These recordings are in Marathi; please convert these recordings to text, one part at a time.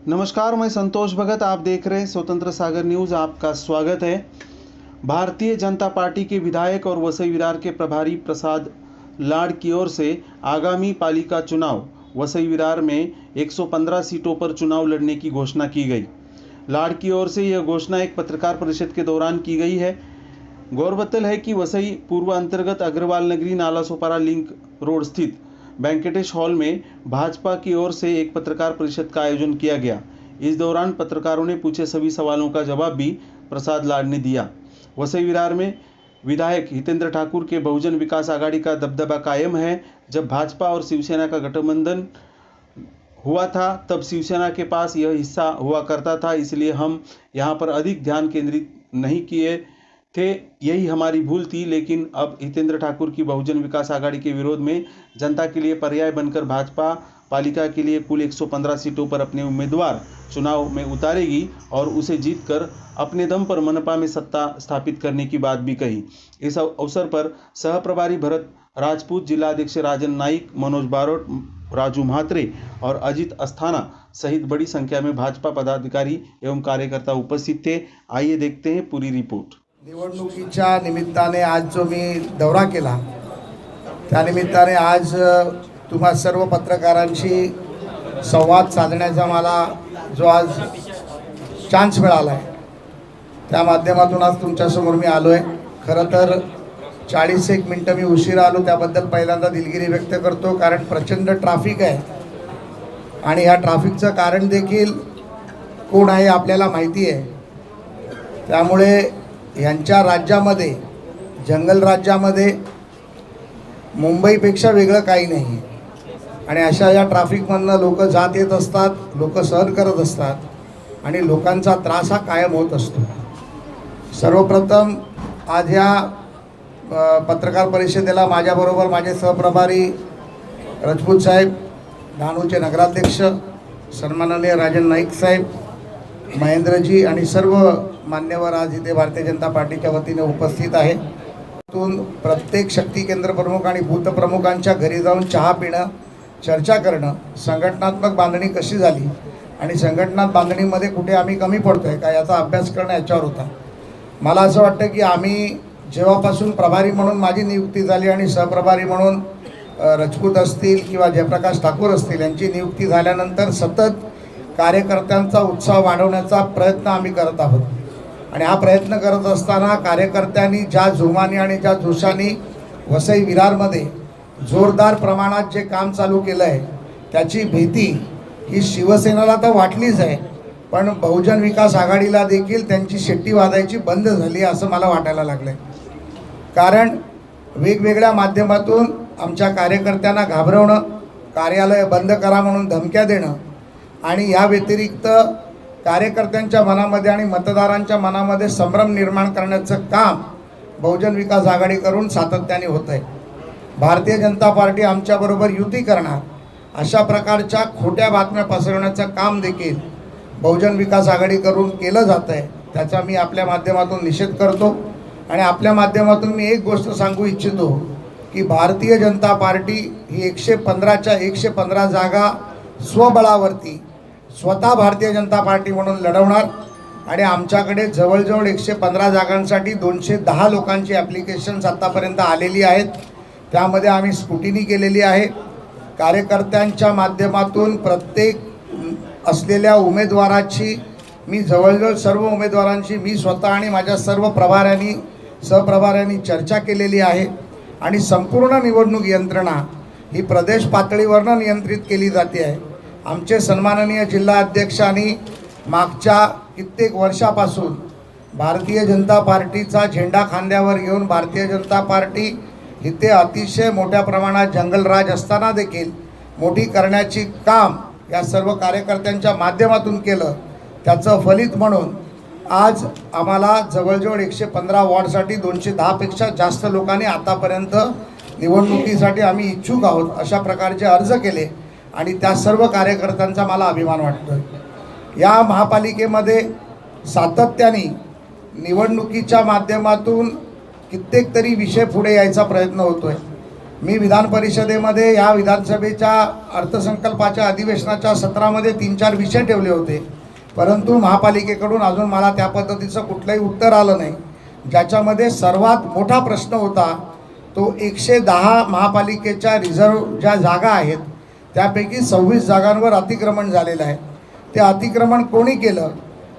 नमस्कार, मैं संतोष भगत। आप देख रहे हैं स्वतंत्र सागर न्यूज़। आपका स्वागत है। भारतीय जनता पार्टी के विधायक और वसई विरार के प्रभारी प्रसाद लाड की ओर से आगामी पालिका चुनाव वसई विरार में 115 सीटों पर चुनाव लड़ने की घोषणा की गई। लाड की ओर से यह घोषणा एक पत्रकार परिषद के दौरान की गई है। गौरतलब है कि वसई पूर्व अंतर्गत अग्रवाल नगरी नालासोपारा लिंक रोड स्थित वेंकटेश हॉल में भाजपा की ओर से एक पत्रकार परिषद का आयोजन किया गया। इस दौरान पत्रकारों ने पूछे सभी सवालों का जवाब भी प्रसाद लाड ने दिया। वसई विरार में विधायक हितेंद्र ठाकुर के बहुजन विकास आघाड़ी का दबदबा कायम है। जब भाजपा और शिवसेना का गठबंधन हुआ था तब शिवसेना के पास यह हिस्सा हुआ करता था, इसलिए हम यहाँ पर अधिक ध्यान केंद्रित नहीं किए थे। यही हमारी भूल थी। लेकिन अब हितेंद्र ठाकुर की बहुजन विकास आघाड़ी के विरोध में जनता के लिए पर्याय बनकर भाजपा पालिका के लिए कुल 115 सीटों पर अपने उम्मीदवार चुनाव में उतारेगी और उसे जीतकर अपने दम पर मनपा में सत्ता स्थापित करने की बात भी कही। इस अवसर पर सह प्रभारी भरत राजपूत, जिलाध्यक्ष राजन नाइक, मनोज बारोट, राजू म्हात्रे और अजित अस्थाना सहित बड़ी संख्या में भाजपा पदाधिकारी एवं कार्यकर्ता उपस्थित थे। आइए देखते हैं पूरी रिपोर्ट। निवडणुकीच्या निमित्ताने आज जो मी दौरा केला त्या निमित्ताने आज तुम्हा सर्व पत्रकारांशी संवाद साधण्याचा मला जो आज चान्स मिळाला आहे त्या माध्यमातून आज तुमच्यासमोर मी आलो आहे। खरं तर 40 मिनिटं मी उशिरा आलो, त्याबद्दल पहिल्यांदा दिलगिरी व्यक्त करतो, कारण प्रचंड ट्रॅफिक आहे आणि या ट्रॅफिकचं कारण देखील कोण आहे आपल्याला माहिती आहे। त्यामुळे यांच्या राज्यामध्ये, जंगल राज्यामध्ये मुंबईपेक्षा वेगळं काही नाही आणि अशा या ट्रॅफिकमधनं लोक जात येत असतात, लोक सहन करत असतात आणि लोकांचा त्रास हा कायम होत असतो। सर्वप्रथम आज या पत्रकार परिषदेला माझ्याबरोबर माझे सहप्रभारी राजपूत साहेब, डहाणूचे नगराध्यक्ष सन्माननीय राजन नाईक साहेब, महेंद्रजी आणि सर्व मान्यवर आज इथे भारतीय जनता पार्टीच्या वतीने उपस्थित आहे। प्रत्येक शक्ती केंद्र प्रमुख आणि बूथ प्रमुखांच्या घरी जाऊन चहा पिणं, चर्चा करणं, संघटनात्मक बांधणी कशी झाली आणि संघटनात्मक बांधणीमध्ये कुठे आम्ही कमी पडतोय का याचा अभ्यास करणं याच्यावर होता। मला असं वाटतं की आम्ही जेव्हापासून प्रभारी म्हणून माझी नियुक्ती झाली आणि सहप्रभारी म्हणून राजपूत असतील किंवा जयप्रकाश ठाकूर असतील यांची नियुक्ती झाल्यानंतर सतत कार्यकर्त्यांचा उत्साह वाढवण्याचा प्रयत्न आम्ही करत आहोत आणि हा प्रयत्न करत असताना कार्यकर्त्यांनी ज्या जोमाने आणि ज्या जोशाने वसई विरारमध्ये जोरदार प्रमाणात जे काम चालू केलं आहे त्याची भीती ही शिवसेनेला तर वाटलीच आहे, पण बहुजन विकास आघाडीला देखील त्यांची शेट्टी वाजायची बंद झाली असं मला वाटायला लागलंय। कारण वेगवेगळ्या माध्यमातून आमच्या कार्यकर्त्यांना घाबरवणं, कार्यालय बंद करा म्हणून धमक्या देणं आणि या व्यतिरिक्त कार्यकर्त्यांच्या मनामध्ये आणि मतदारांच्या मनामध्ये संभ्रम निर्माण करण्याचं काम बहुजन विकास आघाडी करून सातत्याने होत आहे। भारतीय जनता पार्टी आमच्याबरोबर युती करणार अशा प्रकारच्या खोट्या बातम्या पसरवण्याचं काम देखील बहुजन विकास आघाडी करून केलं जात आहे, त्याचा मी आपल्या माध्यमातून निषेध करतो आणि आपल्या माध्यमातून मी एक गोष्ट सांगू इच्छितो की भारतीय जनता पार्टी ही 115च्या 115 जागा स्वबळावरती स्वतः भारतीय जनता पार्टी म्हणून लढवणार आणि आमच्याकडे जवळजवळ 115 जागांसाठी 210 लोकांची ॲप्लिकेशन्स आतापर्यंत आलेली आहेत। त्यामध्ये आम्ही स्क्रुटिनी केलेली आहे। कार्यकर्त्यांच्या माध्यमातून प्रत्येक असलेल्या उमेदवाराची मी जवळजवळ सर्व उमेदवारांची मी स्वतः आणि माझ्या सर्व प्रभाऱ्यांनी सहप्रभाऱ्यांनी चर्चा केलेली आहे आणि संपूर्ण निवडणूक यंत्रणा ही प्रदेश पातळीवरनं नियंत्रित केली जाते आहे। आमचे सन्माननीय जिल्हा अध्यक्षांनी मागच्या कित्येक वर्षापासून भारतीय जनता पार्टीचा झेंडा खांद्यावर घेऊन भारतीय जनता पार्टी इथे अतिशय मोठ्या प्रमाणात जंगलराज असताना देखील मोठी करण्याची काम या सर्व कार्यकर्त्यांच्या माध्यमातून केलं। त्याचं फलित म्हणून आज आम्हाला जवळजवळ 115 वॉर्डसाठी 210 पेक्षा जास्त लोकांनी आतापर्यंत निवडणुकीसाठी आम्ही इच्छुक आहोत अशा प्रकारचे अर्ज केले आणि त्या सर्व कार्यकर्त्यांचा मला अभिमान वाटतो। या महापालिकेमध्ये सातत्याने निवडणुकीच्या माध्यमातून कित्येक तरी विषय पुढे यायचा प्रयत्न होतोय। मी विधान परिषदेमध्ये या विधानसभेच्या अर्थसंकल्पाच्या अधिवेशनाच्या सत्रामध्ये 3-4 विषय ठेवले होते, परंतु महापालिकेकडून अजून मला त्या पद्धतीचं कुठलंही उत्तर आलं नाही. ज्याच्यामध्ये सर्वात मोठा प्रश्न होता तो 110 महापालिकेच्या रिझर्व ज्या जागा आहेत त्यापैकी 26 जागांवर अतिक्रमण झालेलं आहे. ते अतिक्रमण कोणी केलं,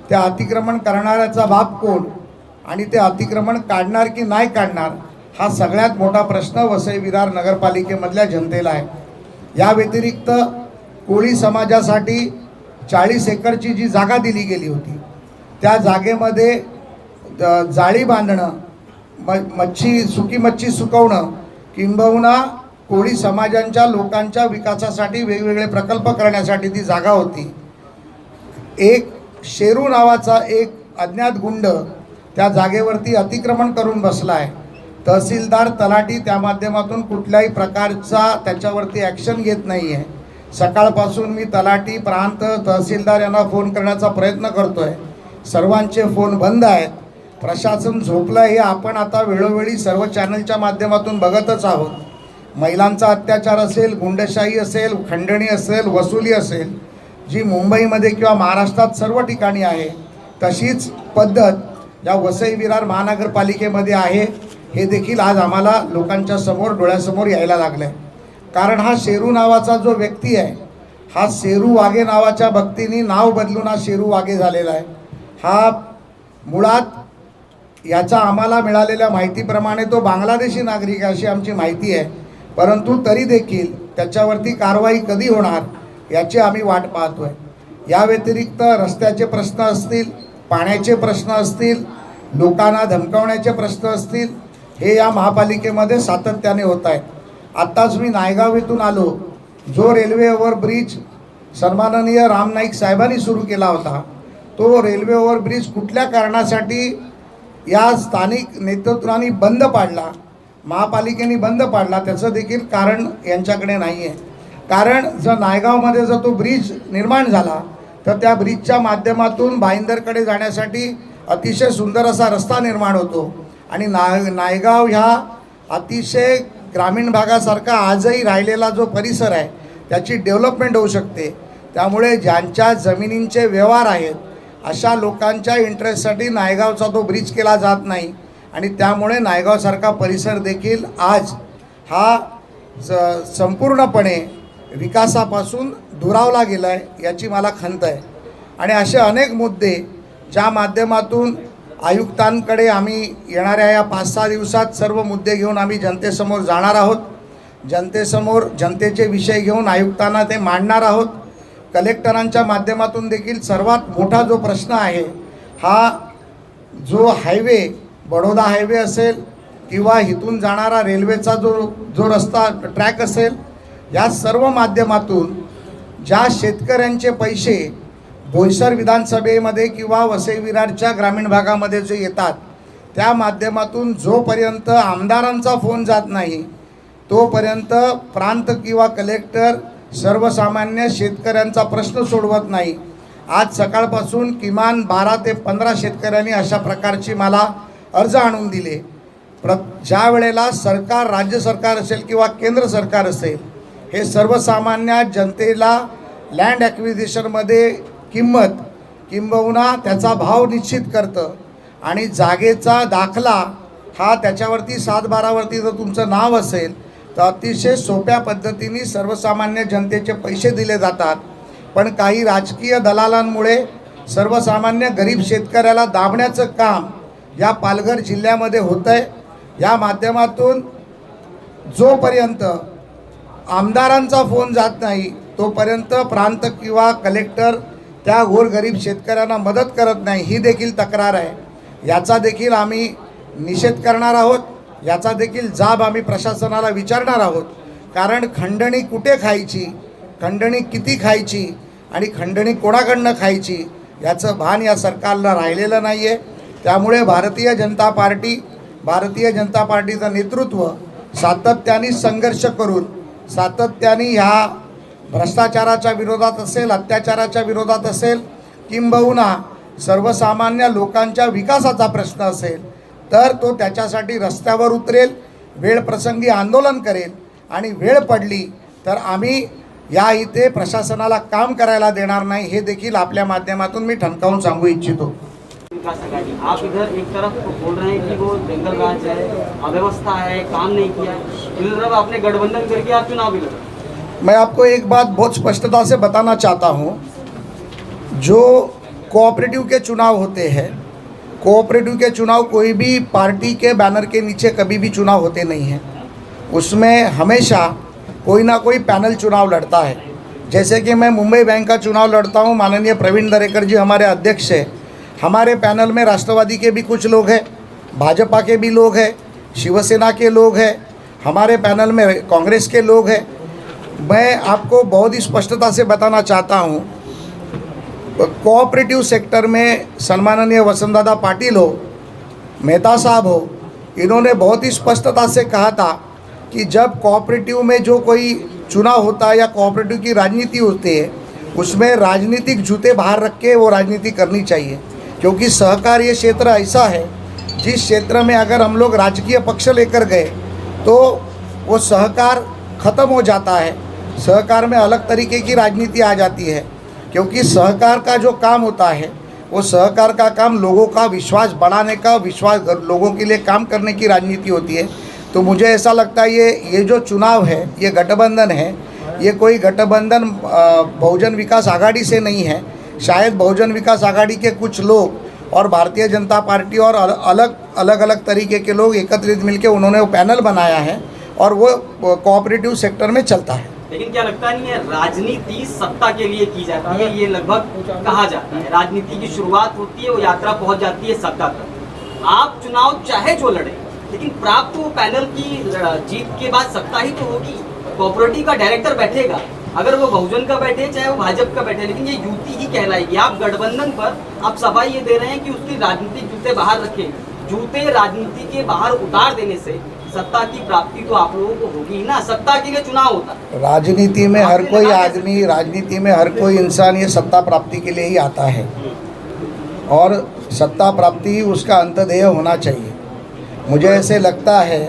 त्या अतिक्रमण करणाऱ्याचा बाप कोण आणि ते अतिक्रमण काढणार की नाही काढणार हा सगळ्यात मोठा प्रश्न वसई विरार नगरपालिकेमधल्या जनतेला आहे. या व्यतिरिक्त कोळी समाजासाठी 40 एकरची जी जागा दिली गेली होती त्या जागेमध्ये जाळी बांधणं, सुकी मच्छी सुकवणं किंबहुना कोळी समाजांच्या लोकांच्या विकासासाठी वेगवेगळे प्रकल्प करण्यासाठी ती जागा होती. एक शेरू नावाचा एक अज्ञात गुंड त्या जागेवरती अतिक्रमण करून बसला आहे. तहसीलदार तलाठी त्या माध्यमातून कुठल्याही प्रकारचा त्याच्यावरती ॲक्शन घेत नाही आहे. सकाळपासून मी तलाठी, प्रांत, तहसीलदार यांना फोन करण्याचा प्रयत्न करतो आहे. सर्वांचे फोन बंद आहेत. प्रशासन झोपलं हे आपण आता वेळोवेळी सर्व चॅनलच्या माध्यमातून बघतच आहोत. महिलांचा अत्याचार असेल, गुंडशाही असेल, खंडणी असेल, वसुली असेल, जी मुंबईमध्ये किंवा महाराष्ट्रात सर्व ठिकाणी आहे तशीच पद्धत या वसई विरार महानगरपालिकेमध्ये आहे. हे देखील आज आम्हाला लोकांच्या समोर डोळ्यासमोर यायला लागलं आहे. कारण हा शेरू नावाचा जो व्यक्ती आहे हा शेरू वाघे नावाच्या भक्तीने नाव बदलून हा शेरू वाघे झालेला आहे. हा मुळात याचा आम्हाला मिळालेल्या माहितीप्रमाणे तो बांगलादेशी नागरिक अशी आमची माहिती आहे, परंतु तरी देखील त्याच्यावरती कारवाई कधी होणार याची आम्ही वाट पाहतो आहे. या व्यतिरिक्त रस्त्याचे प्रश्न असतील, पाण्याचे प्रश्न असतील, लोकांना धमकावण्याचे प्रश्न असतील, हे या महापालिकेमध्ये सातत्याने होत आहेत. आत्ताच मी नायगाव येथून आलो. जो रेल्वे ओव्हरब्रिज सन्माननीय राम नाईक साहेबांनी सुरू केला होता तो रेल्वे ओव्हरब्रिज कुठल्या कारणासाठी या स्थानिक नेतृत्वाने बंद पाडला, महापालिकेने बंद पाडला, त्याचं देखील कारण यांच्याकडे नाही आहे. कारण जर नायगावमध्ये जर तो ब्रिज निर्माण झाला तर त्या ब्रिजच्या माध्यमातून भाईंदरकडे जाण्यासाठी अतिशय सुंदर असा रस्ता निर्माण होतो आणि नायगाव ह्या अतिशय ग्रामीण भागासारखा आजही राहिलेला जो परिसर आहे त्याची डेव्हलपमेंट होऊ शकते. त्यामुळे ज्यांच्या जमिनींचे व्यवहार आहेत अशा लोकांच्या इंटरेस्टसाठी नायगावचा तो ब्रिज केला जात नाही आणि त्यामुळे नायगावसारखा परिसर देखील आज हा संपूर्णपणे विकासापासून दुरावला गेला आहे याची मला खंत आहे. आणि असे अनेक मुद्दे ज्या माध्यमातून आयुक्तांकडे आम्ही येणाऱ्या या 5-6 दिवसात सर्व मुद्दे घेऊन आम्ही जनतेसमोर जाणार आहोत. जनतेसमोर जनतेचे विषय घेऊन आयुक्तांना ते मांडणार आहोत. कलेक्टरांच्या माध्यमातून देखील सर्वात मोठा जो प्रश्न आहे हा जो हायवे, बडोदा हायवे असेल किंवा इथून जाणारा रेल्वेचा जो रस्ता ट्रॅक असेल, या सर्व माध्यमातून ज्या शेतकऱ्यांचे पैसे बोईसर विधानसभेमध्ये किंवा वसई विरारच्या ग्रामीण भागामध्ये जे येतात त्या माध्यमातून जोपर्यंत आमदारांचा फोन जात नाही तोपर्यंत प्रांत किंवा कलेक्टर सर्वसामान्य शेतकऱ्यांचा प्रश्न सोडवत नाही. आज सकाळपासून किमान 12 ते 15 शेतकऱ्यांनी अशा प्रकारची मला अर्ज आणून दिले. ज्या वेळेला सरकार, राज्य सरकार असेल किंवा केंद्र सरकार असेल, हे सर्वसामान्य जनतेला लँड ॲक्विजिशनमध्ये किंमत किंबहुना त्याचा भाव निश्चित करतं आणि जागेचा दाखला हा त्याच्यावरती 7/12वरती जर तुमचं नाव असेल तर अतिशय सोप्या पद्धतीने सर्वसामान्य जनतेचे पैसे दिले जातात. पण काही राजकीय दलालांमुळे सर्वसामान्य गरीब शेतकऱ्याला दाबण्याचं काम या पालघर जिल्ह्यामध्ये होतं आहे. या माध्यमातून जोपर्यंत आमदारांचा फोन जात नाही तोपर्यंत प्रांत किंवा कलेक्टर त्या गोरगरीब शेतकऱ्यांना मदत करत नाही, ही देखील तक्रार आहे. याचा देखील आम्ही निषेध करणार आहोत. याचा देखील जाब आम्ही प्रशासनाला विचारणार आहोत. कारण खंडणी कुठे खायची, खंडणी किती खायची आणि खंडणी कोणाकडनं खायची याचं भान या सरकारला राहिलेलं नाही आहे. त्यामुळे भारतीय जनता पार्टीचं नेतृत्व सातत्याने संघर्ष करून सातत्याने ह्या भ्रष्टाचाराच्या विरोधात असेल, अत्याचाराच्या विरोधात असेल, किंबहुना सर्वसामान्य लोकांच्या विकासाचा प्रश्न असेल तर तो त्याच्यासाठी रस्त्यावर उतरेल, वेळ प्रसंगी आंदोलन करेल. आणि वेळ पडली तर आम्ही या इथे प्रशासनाला काम करायला देणार नाही, हे देखील आपल्या माध्यमातून मी ठणकावून सांगू इच्छितो. विकास आघाड़ी, आप इधर एक तरफ बोल रहे हैं कि वो जंगल राज है, अव्यवस्था है, काम नहीं किया, दूसरी तरफ आपने गठबंधन करके आप चुनाव भी लड़े. मैं आपको एक बात बहुत स्पष्टता से बताना चाहता हूँ, जो कोऑपरेटिव के चुनाव होते हैं, कोऑपरेटिव के चुनाव कोई भी पार्टी के बैनर के नीचे कभी भी चुनाव होते नहीं हैं. उसमें हमेशा कोई ना कोई पैनल चुनाव लड़ता है. जैसे कि मैं मुंबई बैंक का चुनाव लड़ता हूँ, माननीय प्रवीण दरेकर जी हमारे अध्यक्ष हैं. हमारे पैनल में राष्ट्रवादी के भी कुछ लोग हैं, भाजपा के भी लोग हैं, शिवसेना के लोग हैं, हमारे पैनल में कांग्रेस के लोग हैं. मैं आपको बहुत ही स्पष्टता से बताना चाहता हूँ, कोऑपरेटिव सेक्टर में सम्माननीय वसंतदादा पाटिल हो, मेहता साहब हो, इन्होंने बहुत ही स्पष्टता से कहा था कि जब कोऑपरेटिव में जो कोई चुनाव होता है या कोऑपरेटिव की राजनीति होती है, उसमें राजनीतिक जूते बाहर रख के वो राजनीति करनी चाहिए. क्योंकि सहकार ये क्षेत्र ऐसा है जिस क्षेत्र में अगर हम लोग राजकीय पक्ष लेकर गए तो वो सहकार ख़त्म हो जाता है. सहकार में अलग तरीके की राजनीति आ जाती है. क्योंकि सहकार का जो काम होता है वो सहकार का काम लोगों का विश्वास बढ़ाने का, विश्वास लोगों के लिए काम करने की राजनीति होती है. तो मुझे ऐसा लगता है ये जो चुनाव है, ये गठबंधन है, ये कोई गठबंधन बहुजन विकास आघाड़ी से नहीं है. शायद बहुजन विकास आघाड़ी के कुछ लोग और भारतीय जनता पार्टी और अलग तरीके के लोग एकत्रित मिलकर उन्होंने वो पैनल बनाया है और वो कोऑपरेटिव सेक्टर में चलता है. लेकिन क्या लगता नहीं है राजनीति सत्ता के लिए की जाती है, ये लगभग कहा जाता है. राजनीति की शुरुआत होती है, वो यात्रा पहुंच जाती है सत्ता तक. आप चुनाव चाहे जो लड़े, लेकिन प्राप्त वो पैनल की जीत के बाद सत्ता ही तो होगी. कोऑपरेटिव का डायरेक्टर बैठेगा, अगर वो बहुजन का बैठे चाहे वो भाजपा का बैठे, लेकिन ये युति ही कहलाएगी. आप गठबंधन पर आप सभा ये दे रहे हैं कि उसकी राजनीतिक जूते बाहर रखें. जूते राजनीति के बाहर उतार देने से सत्ता की प्राप्ति तो आप लोगों को होगी ही ना. सत्ता के लिए चुनाव होता है. राजनीति में हर कोई आदमी, राजनीति में हर कोई इंसान ये सत्ता प्राप्ति के लिए ही आता है और सत्ता प्राप्ति उसका अंतदेय होना चाहिए. मुझे ऐसे लगता है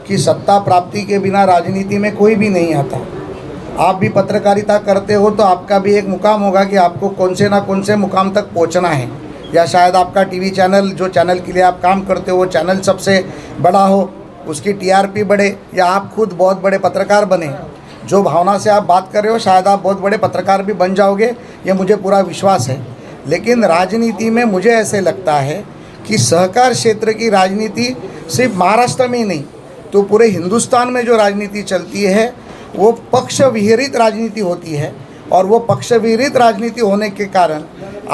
कि सत्ता प्राप्ति के बिना राजनीति में कोई भी नहीं आता. आप भी पत्रकारिता करते हो तो आपका भी एक मुकाम होगा कि आपको कौन से मुकाम तक पहुंचना है, या शायद आपका टीवी चैनल, जो चैनल के लिए आप काम करते हो वो चैनल सबसे बड़ा हो, उसकी टीआरपी बढ़े, या आप खुद बहुत बड़े पत्रकार बने. जो भावना से आप बात कर रहे हो शायद आप बहुत बड़े पत्रकार भी बन जाओगे, ये मुझे पूरा विश्वास है. लेकिन राजनीति में मुझे ऐसे लगता है कि सहकार क्षेत्र की राजनीति सिर्फ महाराष्ट्र में ही नहीं तो पूरे हिंदुस्तान में जो राजनीति चलती है वो पक्ष विहिरित राजनीति होती है. और वो पक्ष विहिरित राजनीति होने के कारण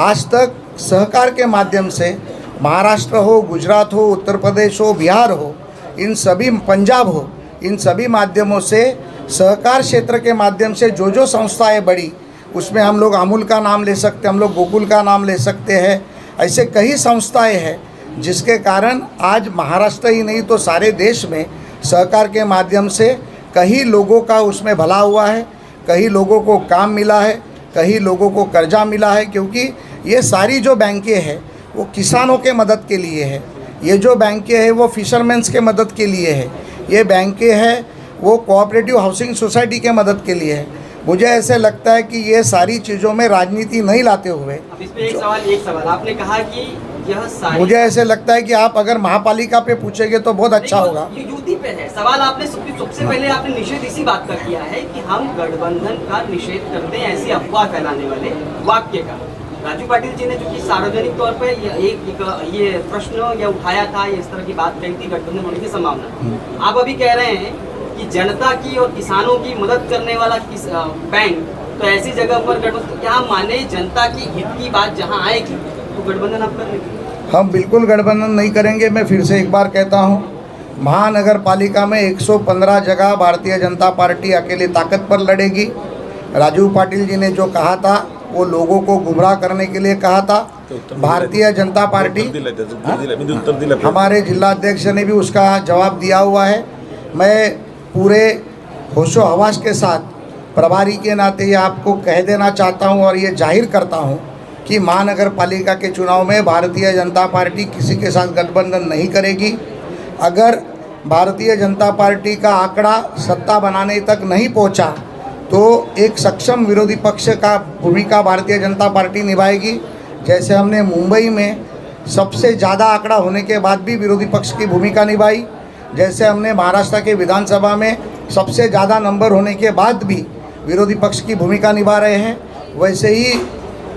आज तक सहकार के माध्यम से महाराष्ट्र हो, गुजरात हो, उत्तर प्रदेश हो, बिहार हो, इन सभी, पंजाब हो, इन सभी माध्यमों से सहकार क्षेत्र के माध्यम से जो संस्थाएं बढ़ी, उसमें हम लोग अमूल का नाम ले सकते हैं, हम लोग गोकुल का नाम ले सकते हैं. ऐसे कई संस्थाएं हैं जिसके कारण आज महाराष्ट्र ही नहीं तो सारे देश में सहकार के माध्यम से कई लोगों का उसमें भला हुआ है, कई लोगों को काम मिला है, कई लोगों को कर्जा मिला है. क्योंकि ये सारी जो बैंकें हैं वो किसानों के मदद के लिए है, ये जो बैंकें हैं वो फिशरमैन्स के मदद के लिए है, ये बैंकें हैं वो कोऑपरेटिव हाउसिंग सोसाइटी के मदद के लिए है. मुझे ऐसे लगता है कि ये सारी चीज़ों में राजनीति नहीं लाते हुए, अब इसमें एक सवाल आपने कहा कि यह सारी, मुझे ऐसे लगता है कि आप अगर महापालिका पे पूछेंगे तो बहुत अच्छा होगा. ये युति पे है सवाल. आपने सबसे पहले आपने निषेध इसी बात का किया है कि हम गठबंधन का निषेध करते हैं, ऐसी अफवाह फैलाने वाले वाक्य का. राजू पाटिल जी ने जो कि सार्वजनिक तौर पर ये प्रश्न या उठाया था, इस तरह की बात कही थी गठबंधन होने की संभावना. आप अभी कह रहे हैं कि जनता की और किसानों की मदद करने वाला बैंक, तो ऐसी जगह पर गठबंधन, क्या माने जनता की हित की बात जहां आएगी तो गठबंधन आप कर लेंगे? हम बिल्कुल गठबंधन नहीं करेंगे. मैं फिर से एक बार कहता हूँ, महानगर पालिका में 115 जगह भारतीय जनता पार्टी अकेली ताकत पर लड़ेगी. राजू पाटिल जी ने जो कहा था वो लोगों को गुमराह करने के लिए कहा था. भारतीय जनता पार्टी, हमारे जिलाध्यक्ष ने भी उसका जवाब दिया हुआ है. मैं पूरे होशो हवास के साथ प्रभारी के नाते ये आपको कह देना चाहता हूँ और ये जाहिर करता हूँ कि महानगर पालिका के चुनाव में भारतीय जनता पार्टी किसी के साथ गठबंधन नहीं करेगी. अगर भारतीय जनता पार्टी का आंकड़ा सत्ता बनाने तक नहीं पहुंचा, तो एक सक्षम विरोधी पक्ष का भूमिका भारतीय जनता पार्टी निभाएगी। जैसे हमने मुंबई में सबसे ज़्यादा आंकड़ा होने के बाद भी विरोधी पक्ष की भूमिका निभाई, जैसे हमने महाराष्ट्र के विधानसभा में सबसे ज़्यादा नंबर होने के बाद भी विरोधी पक्ष की भूमिका निभा रहे हैं, वैसे ही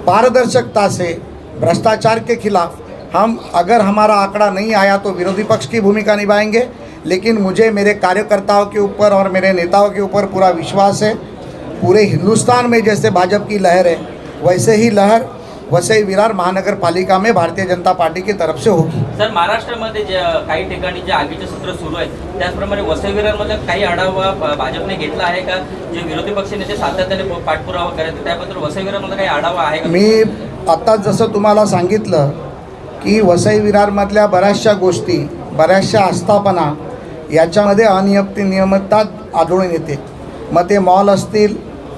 पारदर्शिकता से भ्रष्टाचार के खिलाफ हम, अगर हमारा आंकड़ा नहीं आया तो विरोधी पक्ष की भूमिका निभाएंगे। लेकिन मुझे मेरे कार्यकर्ताओं के ऊपर और मेरे नेताओं के ऊपर पूरा विश्वास है। पूरे हिंदुस्तान में जैसे भाजपा की लहर है, वैसे ही लहर वसई विरार महानगर पालिका में भारतीय जनता पार्टी की तरफ से होगी। सर, महाराष्ट्रामध्ये जे काही ठिकाणी जे आगीचे सूत्र सुरू आहेत, त्याचप्रमाणे वसई विरारमध्ये काही आढावा भाजपने घेतला आहे का? जे विरोधी पक्ष नेते सातत्याने पाठपुरावा करत त्याबद्दल वसई विरारमध्ये काही आढावा आहे का? मी आत्ताच जसं तुम्हाला सांगितलं की वसई विरारमधल्या बऱ्याचशा गोष्टी, बऱ्याचशा आस्थापना याच्यामध्ये अनियमितता आढळून येते। मग ते मॉल असतील,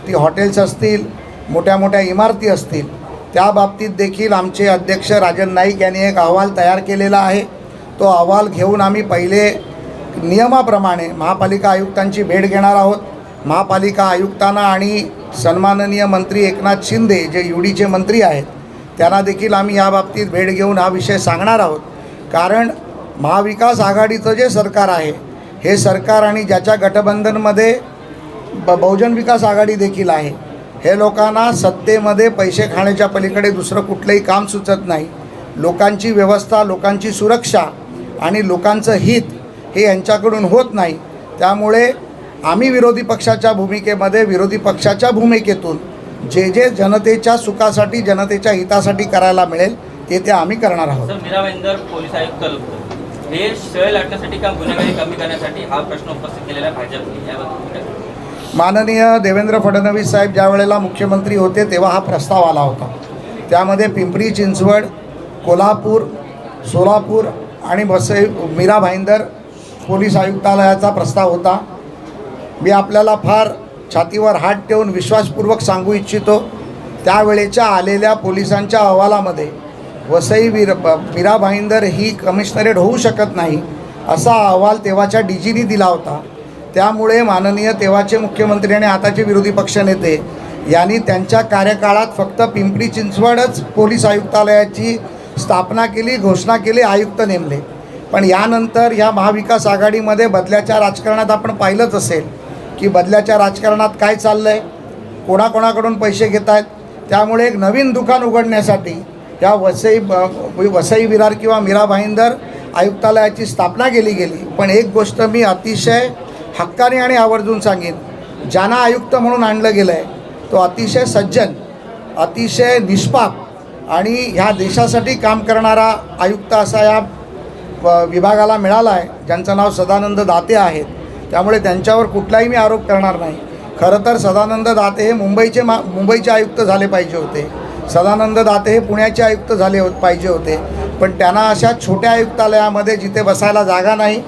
ती हॉटेल्स असतील, मोठ्या मोठ्या इमारती असतील, त्या बाबतीत देखील आमचे अध्यक्ष राजन नाईक यांनी एक अहवाल तयार केलेला आहे। तो अहवाल घेऊन आम्ही पहिले नियमाप्रमाणे महापालिका आयुक्तांची भेट घेणार आहोत। महापालिका आयुक्तांना आणि सन्माननीय मंत्री एकनाथ शिंदे जे UDचे मंत्री आहेत त्यांना देखील आम्ही या बाबतीत भेट घेऊन हा विषय सांगणार आहोत। कारण महाविकास आघाडीचं जे सरकार आहे, हे सरकार आणि ज्याच्या गठबंधनमध्ये बहुजन विकास आघाडी देखील आहे, हे लोकांना सत्तेमध्ये पैसे खाण्याच्या पलीकडे दुसरं कुठलंही काम सुचत नाही। लोकांची व्यवस्था, लोकांची सुरक्षा आणि लोकांचं हित हे यांच्याकडून होत नाही। त्यामुळे आम्ही विरोधी पक्षाच्या भूमिकेमध्ये, विरोधी पक्षाच्या भूमिकेतून जे जे जनतेच्या सुखासाठी, जनतेच्या हितासाठी करायला मिळेल ते आम्ही करणार आहोत। सर, मीरा भाईंदर पोलीस आयुक्त हे शहर लाटण्यासाठी का गुन्हेगारी कमी करण्यासाठी हा प्रश्न उपस्थित केलेला आहे भाजपने, याबद्दल माननीय देवेंद्र फडणवीस साहेब ज्या वेळेला मुख्यमंत्री होते तेव्हा हा प्रस्ताव आला होता। त्यामध्ये पिंपरी चिंचवड, कोल्हापूर, सोलापूर आणि वसई मीरा भाईंदर पोलीस आयुक्तालयाचा प्रस्ताव होता। मी आपल्याला फार छातीवर हात ठेवून विश्वासपूर्वक सांगू इच्छितो, त्यावेळेच्या आलेल्या पोलिसांच्या अहवालामध्ये मीरा भाईंदर ही कमिशनरेट होऊ शकत नाही असा अहवाल तेव्हाच्या DGनी दिला होता। त्यामुळे माननीय तेव्हाचे मुख्यमंत्री आणि आताचे विरोधी पक्षनेते यांनी त्यांच्या कार्यकाळात फक्त पिंपरी चिंचवडच पोलीस आयुक्तालयाची स्थापना केली, घोषणा केली, आयुक्त नेमले। पण यानंतर या महाविकास आघाडीमध्ये बदल्याच्या राजकारणात आपण पाहिलंच असेल की बदल्याच्या राजकारणात काय चाललं आहे, कोणाकोणाकडून पैसे घेत आहेत। त्यामुळे एक नवीन दुकान उघडण्यासाठी या वसई विरार किंवा मीरा भाईंदर आयुक्तालयाची स्थापना केली गेली। पण एक गोष्ट मी अतिशय हक्काने आणि आवर्जून सांगेन, ज्यांना आयुक्त म्हणून आणलं गेलं आहे तो अतिशय सज्जन, अतिशय निष्पाप आणि ह्या देशासाठी काम करणारा आयुक्त असा या विभागाला मिळाला आहे, ज्यांचं नाव सदानंद दाते आहेत। त्यामुळे त्यांच्यावर कुठलाही मी आरोप करणार नाही। खरं तर सदानंद दाते हे मुंबईचे आयुक्त झाले पाहिजे होते, सदानंद दाते हे पुण्याचे आयुक्त झाले पाहिजे होते। पण त्यांना अशा छोट्या आयुक्तालयामध्ये जिथे बसायला जागा नाही,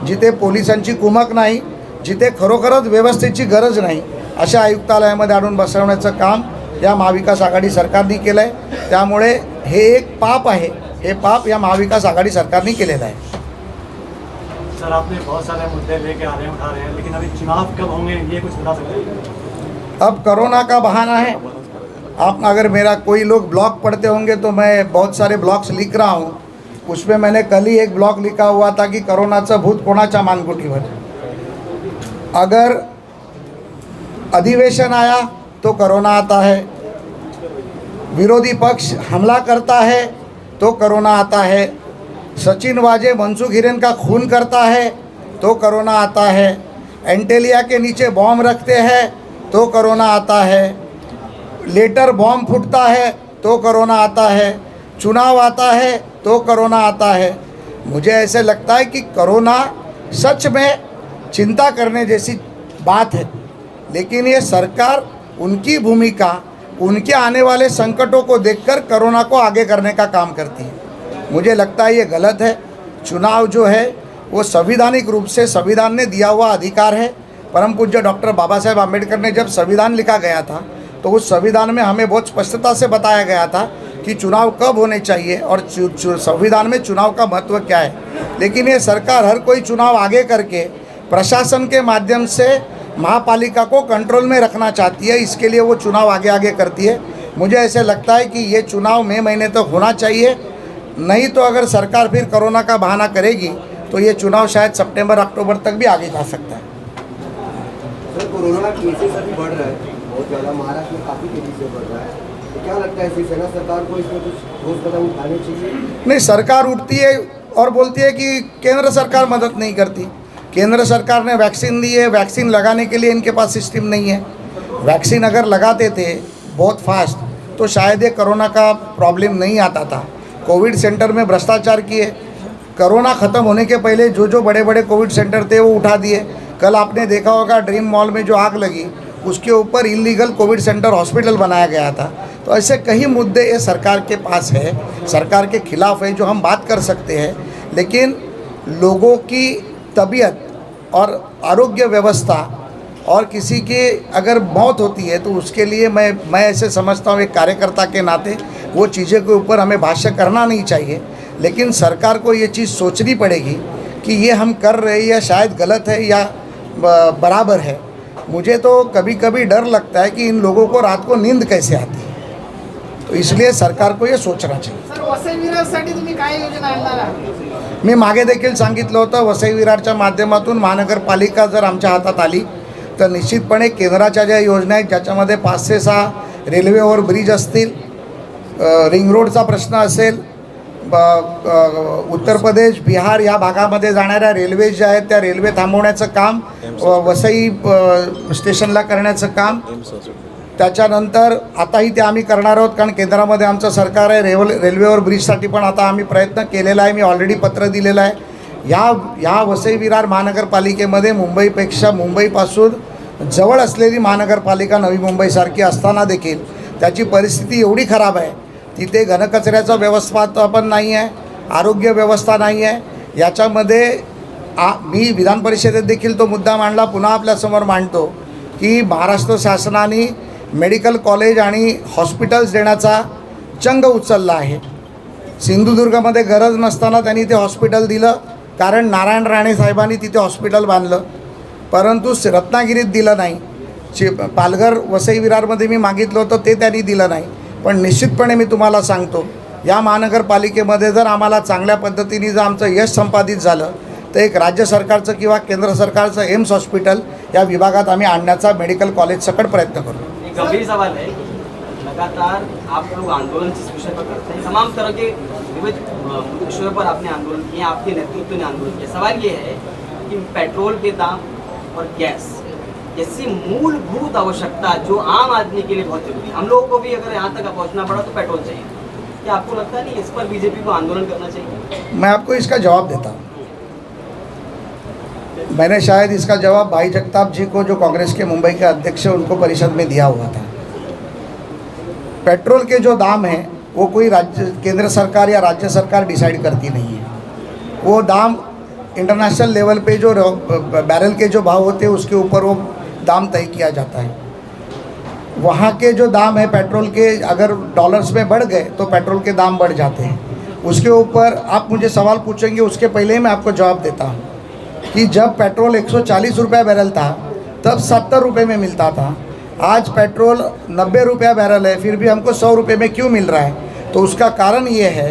जिथे पोलिसांची कुमक नाही, जिथे खरोखरच व्यवस्थेची गरज नाही, अशा आयुक्तालयामध्ये आणून बसवण्याचं काम या महाविकास आघाडी सरकारने केलं आहे। त्यामुळे हे एक पाप आहे, हे पाप या महाविकास आघाडी सरकारने केलेलं आहे। सर, आपने बहुत सारे मुद्दे लेके आ रहे हैं, उठा रहे हैं, लेकिन अभी चुनाव कब होंगे ये कुछ बता सकते हैं? अब कोरोना का बहाना है। आप अगर मेरा कोई लोग ब्लॉग पढ़ते होंगे तो मैं बहुत सारे ब्लॉग्स लिख रहा हूँ। उसमें मैंने कल ही एक ब्लॉग लिखा हुआ था कि कोरोनाचं भूत कोणाच्या मानगुटीवर। अगर अधिवेशन आया तो कोरोना आता है, विरोधी पक्ष हमला करता है तो कोरोना आता है, सचिन वाजे मनसुख हिरेन का खून करता है तो कोरोना आता है, एंटेलिया के नीचे बॉम्ब रखते हैं तो कोरोना आता है, लेटर बॉम्ब फूटता है तो कोरोना आता है, चुनाव आता है तो कोरोना आता है। मुझे ऐसे लगता है कि कोरोना सच में चिंता करने जैसी बात है, लेकिन ये सरकार उनकी भूमिका, उनके आने वाले संकटों को देखकर कोरोना को आगे करने का काम करती है। मुझे लगता है ये गलत है। चुनाव जो है वो संविधानिक रूप से संविधान ने दिया हुआ अधिकार है। परम पूज्य डॉक्टर बाबा साहेब आम्बेडकर ने जब संविधान लिखा गया था तो उस संविधान में हमें बहुत स्पष्टता से बताया गया था कि चुनाव कब होने चाहिए और संविधान में चुनाव का महत्व क्या है, लेकिन ये सरकार हर कोई चुनाव आगे करके प्रशासन के माध्यम से महापालिका को कंट्रोल में रखना चाहती है। इसके लिए वो चुनाव आगे आगे करती है। मुझे ऐसे लगता है कि ये चुनाव मई महीने तक होना चाहिए, नहीं तो अगर सरकार फिर कोरोना का बहाना करेगी तो ये चुनाव शायद सितंबर अक्टूबर तक भी आगे जा सकता है। सर, कोरोना का केसेस अभी बढ़ रहा है बहुत ज़्यादा, महाराष्ट्र में काफ़ी तेज़ी से बढ़ रहा है, तो क्या लगता है शिवसेना सरकार को इसमें कुछ ठोस कदम उठाने चाहिए? नहीं, सरकार उठती है और बोलती है कि केंद्र सरकार मदद नहीं करती। केंद्र सरकार ने वैक्सीन दी है, वैक्सीन लगाने के लिए इनके पास सिस्टम नहीं है। वैक्सीन अगर लगाते थे बहुत फास्ट तो शायद ये कोरोना का प्रॉब्लम नहीं आता था। कोविड सेंटर में भ्रष्टाचार किए, कोरोना ख़त्म होने के पहले जो बड़े बड़े कोविड सेंटर थे वो उठा दिए। कल आपने देखा होगा ड्रीम मॉल में जो आग लगी उसके ऊपर इलीगल कोविड सेंटर हॉस्पिटल बनाया गया था। तो ऐसे कई मुद्दे ये सरकार के पास है, सरकार के खिलाफ है, जो हम बात कर सकते हैं, लेकिन लोगों की तबीयत और आरोग्य व्यवस्था और किसी की अगर मौत होती है तो उसके लिए मैं ऐसे समझता हूँ एक कार्यकर्ता के नाते वो चीज़ें के ऊपर हमें भाष्य करना नहीं चाहिए, लेकिन सरकार को ये चीज़ सोचनी पड़ेगी कि ये हम कर रहे हैं या शायद गलत है या बराबर है। मुझे तो कभी कभी डर लगता है कि इन लोगों को रात को नींद कैसे आती है, तो इसलिए सरकार को ये सोचना चाहिए। सर, वसई विरारसाठी तुम्ही काय योजना आणणार आहात? मी मागे देखील सांगितलं होतं, वसई विरारच्या माध्यमातून महानगरपालिका जर आमच्या हातात आली तर निश्चितपणे केंद्राच्या ज्या योजना आहेत ज्याच्यामध्ये 5 से 6 रेल्वे ओव्हर ब्रिज असतील, रिंग रोडचा प्रश्न असेल, उत्तर प्रदेश बिहार या भागामध्ये जाणाऱ्या रेल्वे ज्या आहेत त्या रेल्वे थांबवण्याचं काम वसई स्टेशनला करण्याचं काम, त्याच्यानंतर आताही ते आम्ही करणार आहोत कारण केंद्रामध्ये आमचं सरकार आहे। रेल्वेवर ब्रिजसाठी पण आता आम्ही प्रयत्न केलेला आहे, मी ऑलरेडी पत्र दिलेलं आहे। या वसई विरार महानगरपालिकेमध्ये मुंबईपासून जवळ असलेली महानगरपालिका नवी मुंबईसारखी असताना देखील त्याची परिस्थिती एवढी खराब आहे, तिथे घनकचऱ्याचं व्यवस्थापन नाही आहे, आरोग्य व्यवस्था नाही आहे। याच्यामध्ये मी विधान परिषदेत देखील तो मुद्दा मांडला, पुन्हा आपल्यासमोर मांडतो की महाराष्ट्र शासनाने मेडिकल कॉलेज आणि हॉस्पिटल्स देण्याचा चंग उचलला आहे। सिंधुदुर्गमध्ये गरज नसताना त्यांनी ते हॉस्पिटल दिलं कारण नारायण राणे साहेबांनी तिथे हॉस्पिटल बांधलं, परंतु रत्नागिरीत दिलं नाही। पालघर वसई विरारमध्ये मी मागितलं होतं ते त्यांनी दिलं नाही। पण निश्चितपणे मी तुम्हाला सांगतो, या महानगरपालिकेमध्ये जर आम्हाला चांगल्या पद्धतीने जर आमचं यश संपादित झालं तर एक राज्य सरकारचं किंवा केंद्र सरकारचं एम्स हॉस्पिटल या विभागात आम्ही आणण्याचा मेडिकल कॉलेज सकट प्रयत्न करू। एक गंभीर सवाल है, लगातार आप लोग आंदोलन जिस विषय पर करते हैं, तमाम तरह के विविध विषयों पर आपने आंदोलन किए, आपके नेतृत्व ने आंदोलन किया। सवाल ये है कि पेट्रोल के दाम और गैस जैसी मूलभूत आवश्यकता जो आम आदमी के लिए बहुत जरूरी है, हम लोगों को भी अगर यहाँ तक पहुँचना पड़ा तो पेट्रोल चाहिए, क्या आपको लगता नहीं इस पर बीजेपी को आंदोलन करना चाहिए? मैं आपको इसका जवाब देता हूँ। मैंने शायद इसका जवाब भाई जगताप जी को, जो कांग्रेस के मुंबई के अध्यक्ष हैं, उनको परिषद में दिया हुआ था। पेट्रोल के जो दाम हैं वो कोई केंद्र सरकार या राज्य सरकार डिसाइड करती नहीं है। वो दाम इंटरनेशनल लेवल पे जो बैरल के जो भाव होते हैं उसके ऊपर वो दाम तय किया जाता है। वहाँ के जो दाम है पेट्रोल के, अगर डॉलर्स में बढ़ गए तो पेट्रोल के दाम बढ़ जाते हैं। उसके ऊपर आप मुझे सवाल पूछेंगे, उसके पहले ही मैं आपको जवाब देता हूँ कि जब पेट्रोल 140 रुपये बैरल था तब 70 रुपये में मिलता था। आज पेट्रोल 90 रुपया बैरल है, फिर भी हमको 100 रुपये में क्यों मिल रहा है? तो उसका कारण ये है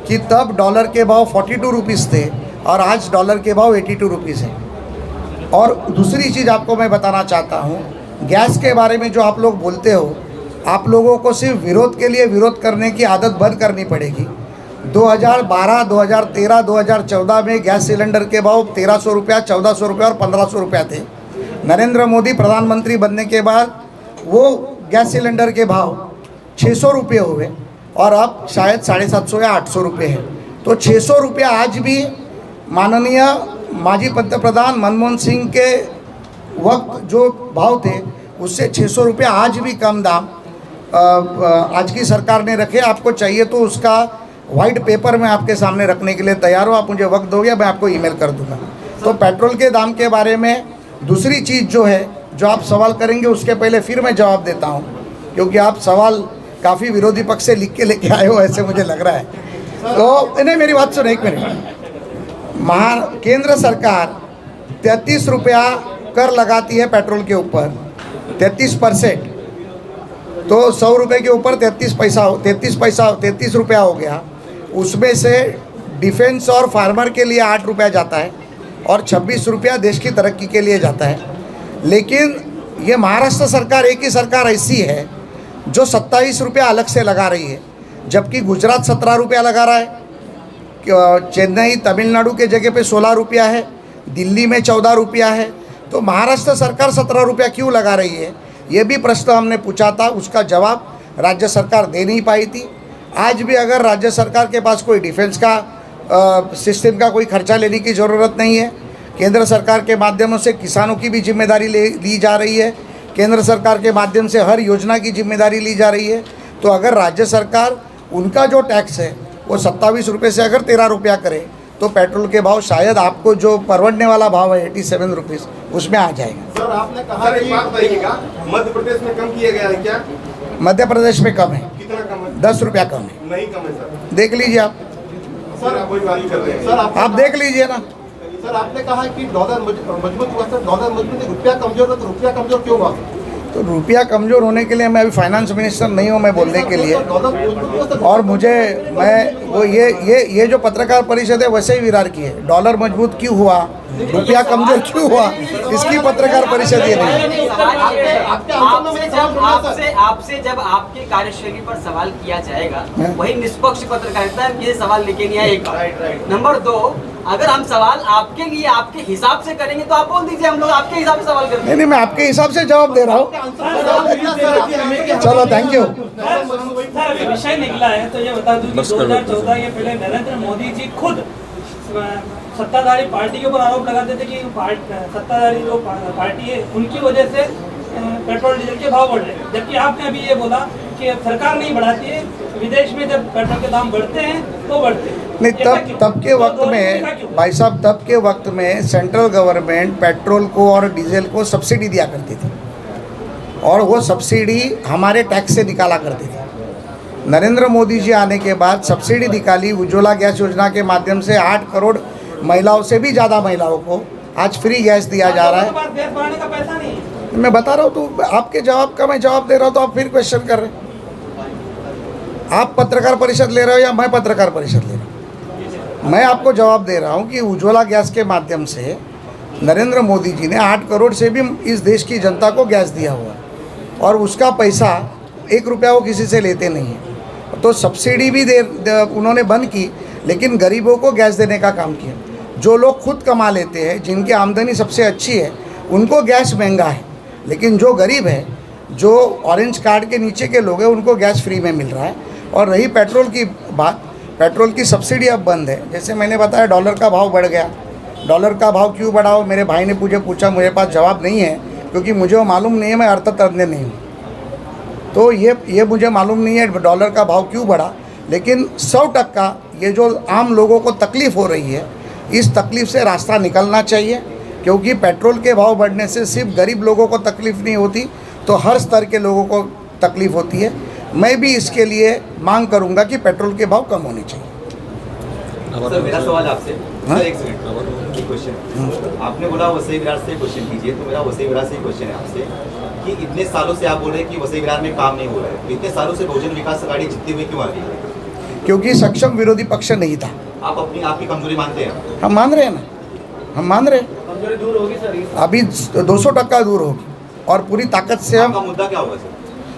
कि तब डॉलर के भाव 42 रुपीज़ थे और आज डॉलर के भाव 82 रुपीज़ हैं। और दूसरी चीज़ आपको मैं बताना चाहता हूँ, गैस के बारे में जो आप लोग बोलते हो, आप लोगों को सिर्फ विरोध के लिए विरोध करने की आदत बंद करनी पड़ेगी। 2012, 2013, 2014 में गैस सिलेंडर के भाव 1300 रुपया, 1400 रुपया और 1500 रुपया थे। नरेंद्र मोदी प्रधानमंत्री बनने के बाद वो गैस सिलेंडर के भाव 600 रुपये हुए और अब शायद 750 या 800 रुपये है। तो 600 रुपया आज भी माननीय माजी पंतप्रधान मनमोहन सिंह के वक्त जो भाव थे उससे 600 रुपये आज भी कम दाम आज की सरकार ने रखे। आपको चाहिए तो उसका वाइट पेपर में आपके सामने रखने के लिए तैयार हो, आप मुझे वक्त दोगे, मैं आपको ईमेल कर दूंगा। तो पेट्रोल के दाम के बारे में दूसरी चीज़ जो है, जो आप सवाल करेंगे उसके पहले फिर मैं जवाब देता हूं, क्योंकि आप सवाल काफ़ी विरोधी पक्ष से लिख के लेके आए हो ऐसे मुझे लग रहा है। तो नहीं, मेरी बात सुनो एक मिनट। केंद्र सरकार 33 रुपया कर लगाती है पेट्रोल के ऊपर, 33%। तो 100 रुपये के ऊपर 33 रुपया हो गया। उसमें से डिफेंस और फार्मर के लिए 8 रुपया जाता है और 26 रुपया देश की तरक्की के लिए जाता है। लेकिन ये महाराष्ट्र सरकार एक ही सरकार ऐसी है जो 27 रुपया अलग से लगा रही है, जबकि गुजरात 17 रुपया लगा रहा है, चेन्नई तमिलनाडु के जगह पे 16 रुपया है, दिल्ली में 14 रुपया है। तो महाराष्ट्र सरकार 17 रुपया क्यों लगा रही है, ये भी प्रश्न हमने पूछा था, उसका जवाब राज्य सरकार दे नहीं पाई थी। आज भी अगर राज्य सरकार के पास कोई डिफेंस का सिस्टम का कोई खर्चा लेने की ज़रूरत नहीं है, केंद्र सरकार के माध्यमों से किसानों की भी जिम्मेदारी ली जा रही है, केंद्र सरकार के माध्यम से हर योजना की जिम्मेदारी ली जा रही है। तो अगर राज्य सरकार उनका जो टैक्स है वो 27 रुपये से अगर 13 रुपया करे तो पेट्रोल के भाव शायद आपको जो परवड़ने वाला भाव है 87 रुपीज़ उसमें आ जाएगा। सर आपने कहा कि बात बताइएगा, मध्य प्रदेश में कम किया गया है क्या? मध्य प्रदेश में कम है। कितना कम है? 10 रुपया कम है। नहीं कम है सर। देख लीजिए आप। सर आप वही बात कर रहे हैं। सर आप देख लीजिए ना। सर आपने कहा कि डॉलर मजबूत हुआ, सर डॉलर मजबूत है, रुपया कमजोर है, तो रुपया कमजोर क्यों हुआ? तो रुपया कमज़ोर होने के लिए मैं अभी फाइनेंस मिनिस्टर नहीं हूँ मैं बोलने के लिए, और मुझे मैं वो ये जो पत्रकार परिषद है वैसे ही विरार की है। डॉलर मजबूत क्यों हुआ, रुपया कमज़ोर क्यों हुआ, इसकी पत्रकार परिषद ये नहीं। आपसे जब आपके कार्यशैली पर सवाल किया जाएगा वही निष्पक्ष पत्रकारिता ये सवाल लेके नहीं आएगा। नंबर 2, अगर हम सवाल आपके लिए आपके हिसाब से करेंगे तो आप बोल दीजिए हम लोग आपके हिसाब से सवाल करेंगे। नहीं, मैं आपके हिसाब से जवाब दे रहा हूँ। चलो थैंक यू। सर विषय निकला है तो ये बता दूं कि 2014 के पहले नरेंद्र मोदी जी खुद सत्ताधारी पार्टी के ऊपर आरोप लगाते थे कि सत्ताधारी जो पार्टी है उनकी वजह से पेट्रोल डीजल के भाव बढ़ रहे हैं, जबकि आपने अभी ये बोला कि सरकार नहीं बढ़ाती है, विदेश में जब पेट्रोल के दाम बढ़ते हैं तो बढ़ते हैं। नहीं, तब के वक्त में भाई साहब, तब के वक्त में सेंट्रल गवर्नमेंट पेट्रोल को और डीजल को सब्सिडी दिया करती थी और वो सब्सिडी हमारे टैक्स से निकाला करती थी। नरेंद्र मोदी जी आने के बाद सब्सिडी निकाली, उज्ज्वला गैस योजना के माध्यम से 8 करोड़ महिलाओं से भी ज़्यादा महिलाओं को आज फ्री गैस दिया जा रहा है। गैस बढ़ाने का पैसा नहीं है। मैं बता रहा हूँ, तो आपके जवाब का मैं जवाब दे रहा हूँ तो आप फिर क्वेश्चन कर रहे हैं। आप पत्रकार परिषद ले रहे हो या मैं पत्रकार परिषद ले रहा हूँ? मैं आपको जवाब दे रहा हूँ कि उज्ज्वला गैस के माध्यम से नरेंद्र मोदी जी ने 8 करोड़ से भी इस देश की जनता को गैस दिया हुआ और उसका पैसा 1 रुपया वो किसी से लेते नहीं है। तो सब्सिडी भी उन्होंने बंद की, लेकिन गरीबों को गैस देने का काम किया। जो लोग खुद कमा लेते हैं, जिनकी आमदनी सबसे अच्छी है, उनको गैस महंगा है, लेकिन जो गरीब है, जो ऑरेंज कार्ड के नीचे के लोग हैं, उनको गैस फ्री में मिल रहा है। और रही पेट्रोल की बात, पेट्रोल की सब्सिडी अब बंद है। जैसे मैंने बताया डॉलर का भाव बढ़ गया। डॉलर का भाव क्यों बढ़ा हो, मेरे भाई ने पूछा, मुझे पास जवाब नहीं है क्योंकि मुझे वो मालूम नहीं है, मैं अर्थतज्ञ नहीं हूँ। तो ये मुझे मालूम नहीं है डॉलर का भाव क्यों बढ़ा, लेकिन 100% ये जो आम लोगों को तकलीफ़ हो रही है, इस तकलीफ़ से रास्ता निकलना चाहिए, क्योंकि पेट्रोल के भाव बढ़ने से सिर्फ गरीब लोगों को तकलीफ़ नहीं होती, तो हर स्तर के लोगों को तकलीफ़ होती है। मैं भी इसके लिए मांग करूंगा कि पेट्रोल के भाव कम होने चाहिए। सर मेरा सवाल आपसे, सर एक सेकंड, एक क्वेश्चन। आपने बोला वसई विरार से क्वेश्चन कीजिए, तो मेरा वसई विरार से क्वेश्चन है आपसे कि इतने सालों से आप बोल रहे हैं कि वसई विरार में काम नहीं हो रहा है, तो इतने सालों से बहुजन विकास अघाड़ी जीतते हुए क्यों आ रही है? क्योंकि सक्षम विरोधी पक्ष नहीं था। आप आपकी कमजोरी मानते हैं? हम मान रहे हैं ना, हम मान रहे हैं। कमजोरी दूर होगी सर? अभी 200% दूर होगी और पूरी ताकत से हम। आपका मुद्दा क्या होगा सर?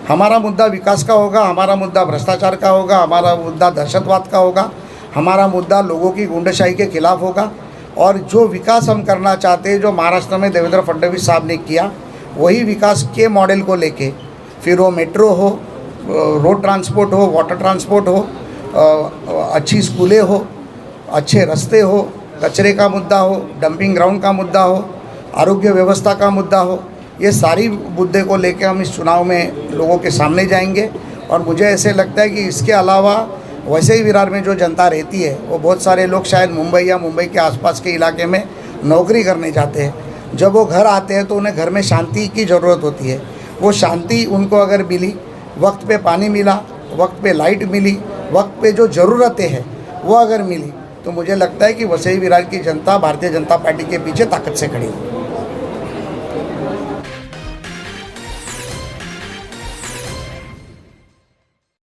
हमारा मुद्दा विकास का होगा, हमारा मुद्दा भ्रष्टाचार का होगा, हमारा मुद्दा दहशतवाद का होगा, हमारा मुद्दा लोगों की गुंडाशाही के खिलाफ होगा। और जो विकास हम करना चाहते हैं, जो महाराष्ट्र में देवेंद्र फडणवीस साहब ने किया, वही विकास के मॉडल को लेके, फिर वो मेट्रो हो, रोड ट्रांसपोर्ट हो, वाटर ट्रांसपोर्ट हो, अच्छी स्कूलें हो, अच्छे रास्ते हो, कचरे का मुद्दा हो, डंपिंग ग्राउंड का मुद्दा हो, आरोग्य व्यवस्था का मुद्दा हो, ये सारी मुद्दे को लेकर हम इस चुनाव में लोगों के सामने जाएंगे। और मुझे ऐसे लगता है कि इसके अलावा वैसे ही विरार में जो जनता रहती है, वो बहुत सारे लोग शायद मुंबई या मुंबई के आसपास के इलाके में नौकरी करने जाते हैं। जब वो घर आते हैं तो उन्हें घर में शांति की ज़रूरत होती है। वो शांति उनको अगर मिली, वक्त पे पानी मिला, वक्त पे लाइट मिली, वक्त पे जो ज़रूरतें हैं वो अगर मिली तो मुझे लगता है कि वसई विरार की जनता भारतीय जनता पार्टी के पीछे ताकत से खड़ी है।